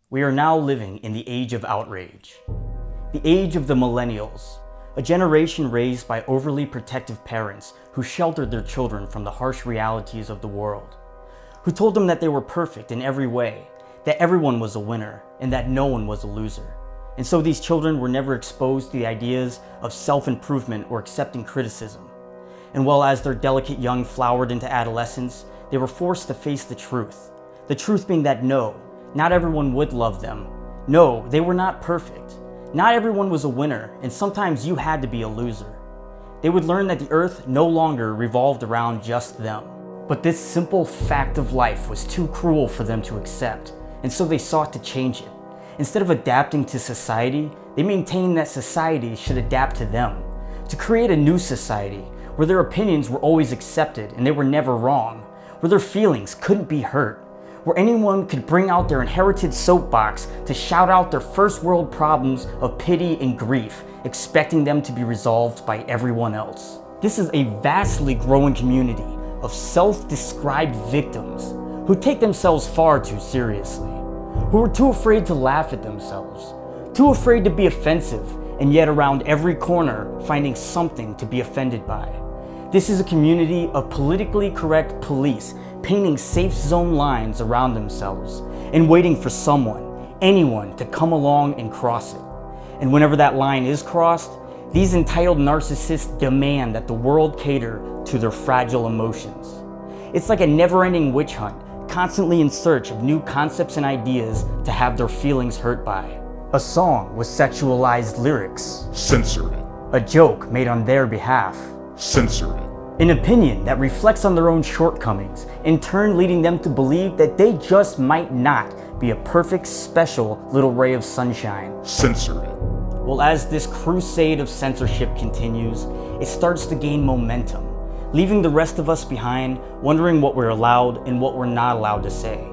We are now living in the age of outrage. The age of the Millennials, a generation raised by overly protective parents who sheltered their children from the harsh realities of the world, who told them that they were perfect in every way, that everyone was a winner, and that no one was a loser. And so these children were never exposed to the ideas of self-improvement or accepting criticism. And while as their delicate young flowered into adolescence, they were forced to face the truth being that no, not everyone would love them. No, they were not perfect. Not everyone was a winner, and sometimes you had to be a loser. They would learn that the earth no longer revolved around just them. But this simple fact of life was too cruel for them to accept, and so they sought to change it. Instead of adapting to society, they maintained that society should adapt to them, to create a new society where their opinions were always accepted and they were never wrong, where their feelings couldn't be hurt, where anyone could bring out their inherited soapbox to shout out their first world problems of pity and grief, expecting them to be resolved by everyone else. This is a vastly growing community of self-described victims who take themselves far too seriously, who are too afraid to laugh at themselves, too afraid to be offensive, and yet around every corner finding something to be offended by. This is a community of politically correct police painting safe zone lines around themselves and waiting for someone, anyone, to come along and cross it. And whenever that line is crossed, these entitled narcissists demand that the world cater to their fragile emotions. It's like a never-ending witch hunt, constantly in search of new concepts and ideas to have their feelings hurt by. A song with sexualized lyrics. Censor it. A joke made on their behalf. Censor it. An opinion that reflects on their own shortcomings, in turn leading them to believe that they just might not be a perfect, special little ray of sunshine. Censor it. Well, as this crusade of censorship continues, it starts to gain momentum, leaving the rest of us behind, wondering what we're allowed and what we're not allowed to say,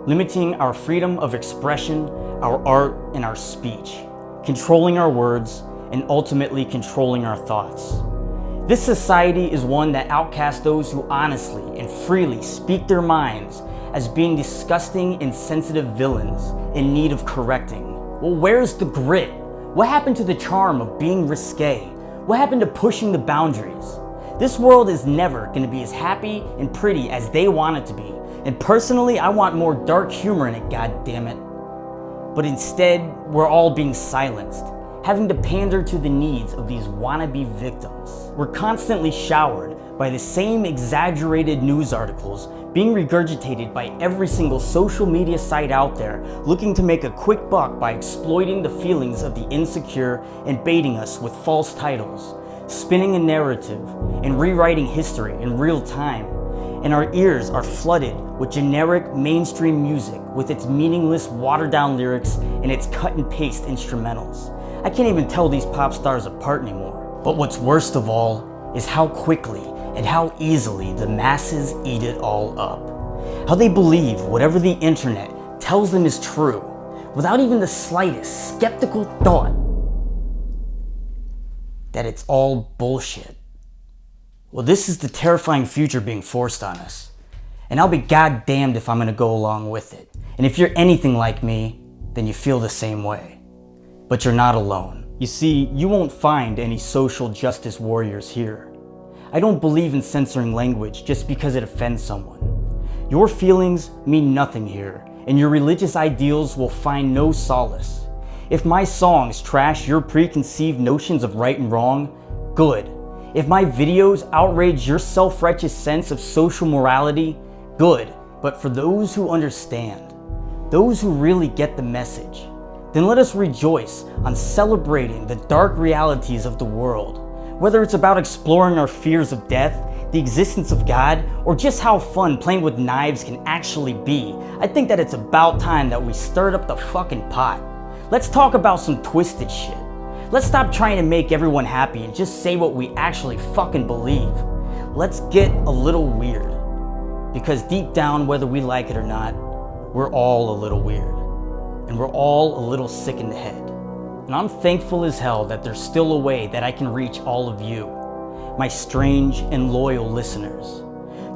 limiting our freedom of expression, our art, and our speech, controlling our words, and ultimately controlling our thoughts. This society is one that outcasts those who honestly and freely speak their minds as being disgusting, insensitive villains in need of correcting. Well, where's the grit? What happened to the charm of being risque? What happened to pushing the boundaries? This world is never going to be as happy and pretty as they want it to be. And personally, I want more dark humor in it, goddammit. But instead, we're all being silenced, having to pander to the needs of these wannabe victims. We're constantly showered by the same exaggerated news articles being regurgitated by every single social media site out there, looking to make a quick buck by exploiting the feelings of the insecure and baiting us with false titles, spinning a narrative and rewriting history in real time. And our ears are flooded with generic mainstream music with its meaningless watered-down lyrics and its cut and paste instrumentals. I can't even tell these pop stars apart anymore. But what's worst of all is how quickly and how easily the masses eat it all up. How they believe whatever the internet tells them is true without even the slightest skeptical thought that it's all bullshit. Well, this is the terrifying future being forced on us. And I'll be goddamned if I'm gonna go along with it. And if you're anything like me, then you feel the same way. But you're not alone. You see, you won't find any social justice warriors here. I don't believe in censoring language just because it offends someone. Your feelings mean nothing here, and your religious ideals will find no solace. If my songs trash your preconceived notions of right and wrong, good. If my videos outrage your self-righteous sense of social morality, good. But for those who understand, those who really get the message, then let us rejoice on celebrating the dark realities of the world. Whether it's about exploring our fears of death, the existence of God, or just how fun playing with knives can actually be, I think that it's about time that we stirred up the fucking pot. Let's talk about some twisted shit. Let's stop trying to make everyone happy and just say what we actually fucking believe. Let's get a little weird. Because deep down, whether we like it or not, we're all a little weird. And we're all a little sick in the head. And I'm thankful as hell that there's still a way that I can reach all of you, my strange and loyal listeners,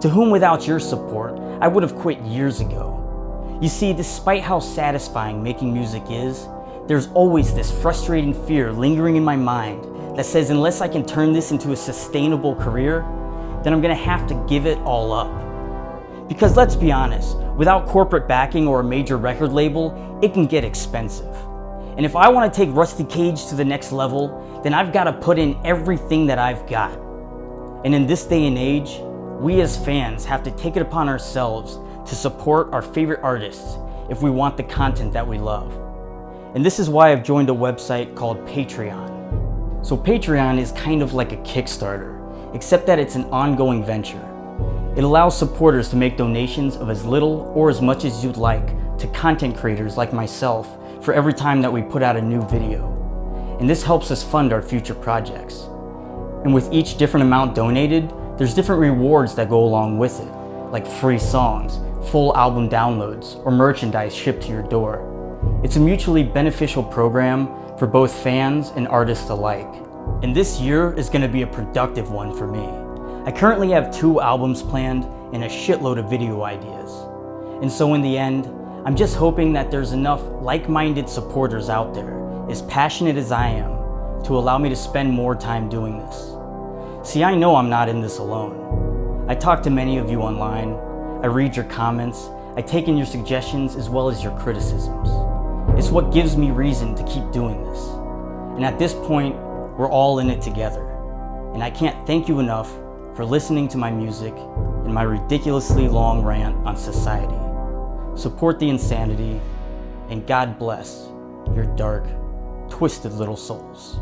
to whom without your support, I would have quit years ago. You see, despite how satisfying making music is, there's always this frustrating fear lingering in my mind that says unless I can turn this into a sustainable career, then I'm gonna have to give it all up. Because let's be honest, without corporate backing or a major record label, it can get expensive. And if I want to take Rusty Cage to the next level, then I've got to put in everything that I've got. And in this day and age, we as fans have to take it upon ourselves to support our favorite artists if we want the content that we love. And this is why I've joined a website called Patreon. So Patreon is kind of like a Kickstarter, except that it's an ongoing venture. It allows supporters to make donations of as little or as much as you'd like to content creators like myself for every time that we put out a new video. And this helps us fund our future projects. And with each different amount donated, there's different rewards that go along with it, like free songs, full album downloads, or merchandise shipped to your door. It's a mutually beneficial program for both fans and artists alike. And this year is going to be a productive one for me. I currently have 2 albums planned and a shitload of video ideas. And so in the end, I'm just hoping that there's enough like-minded supporters out there, as passionate as I am, to allow me to spend more time doing this. See, I know I'm not in this alone. I talk to many of you online, I read your comments, I take in your suggestions as well as your criticisms. It's what gives me reason to keep doing this. And at this point, we're all in it together. And I can't thank you enough for listening to my music and my ridiculously long rant on society. Support the insanity, and God bless your dark, twisted little souls.